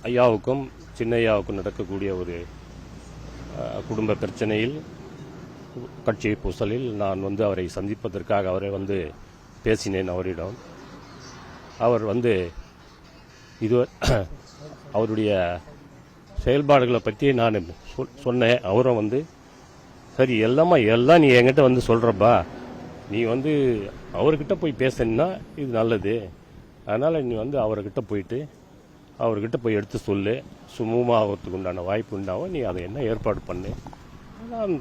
ஐயாவுக்கும் சின்னையாவுக்கும் நடக்கக்கூடிய ஒரு குடும்ப பிரச்சனையில், கட்சி பூசலில் நான் அவரை சந்திப்பதற்காக அவரை பேசினேன் அவரிடம். அவர் இது அவருடைய செயல்பாடுகளை பற்றி நான் சொன்னேன். அவரும் சரி எல்லாம் நீ என்கிட்ட சொல்கிறப்பா, நீ அவர்கிட்ட போய் பேசினா இது நல்லது, அதனால் நீ அவர்கிட்ட போய் எடுத்து சொல்லு, சுமூகமாகறதுக்கு உண்டான வாய்ப்பு உண்டாகும், நீ அதை என்ன ஏற்பாடு பண்ணு,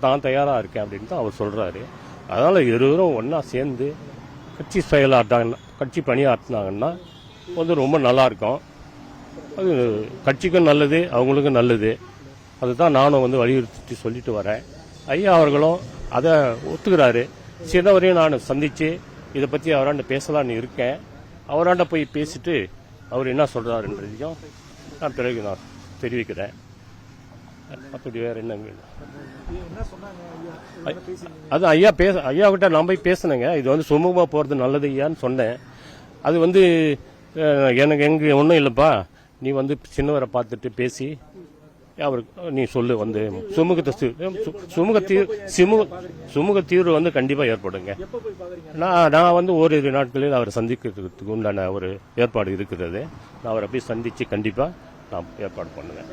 நான் தயாராக இருக்கேன் அப்படின்னு தான் அவர் சொல்கிறாரு. அதனால் இருவரும் ஒன்றா சேர்ந்து கட்சி பணியாற்றினாங்கன்னா ரொம்ப நல்லாயிருக்கும். அது கட்சிக்கும் நல்லது, அவங்களுக்கும் நல்லது. அதுதான் நானும் வலியுறுத்தி சொல்லிட்டு வரேன். ஐயா அவர்களும் அதை ஒத்துக்கிறாரு. சின்னவரையும் நான் சந்தித்து இதை பற்றி அவராண்ட பேசலான்னு இருக்கேன். அவராண்ட போய் பேசிட்டு அவர் என்ன சொல்கிறாருன்றதையும் நான் பிறகு நான் தெரிவிக்கிறேன். அப்படி வேறு என்ன அது ஐயா கிட்ட நான் போய் பேசினேங்க. இது சுமூகமாக போகிறது நல்லது ஐயான்னு சொன்னேன். அது எனக்கு எங்கே ஒன்றும் இல்லைப்பா, நீ சின்னவரை பார்த்துட்டு பேசி அவருக்கு நீ சொல்லு, சுமூக தீர்வு கண்டிப்பாக ஏற்படுங்க. நான் ஓரிரு நாட்களில் அவரை சந்திக்கிறதுக்கு உண்டான ஒரு ஏற்பாடு இருக்கிறது. நான் அவரை போய் சந்தித்து கண்டிப்பாக நான் ஏற்பாடு பண்ணுவேன்.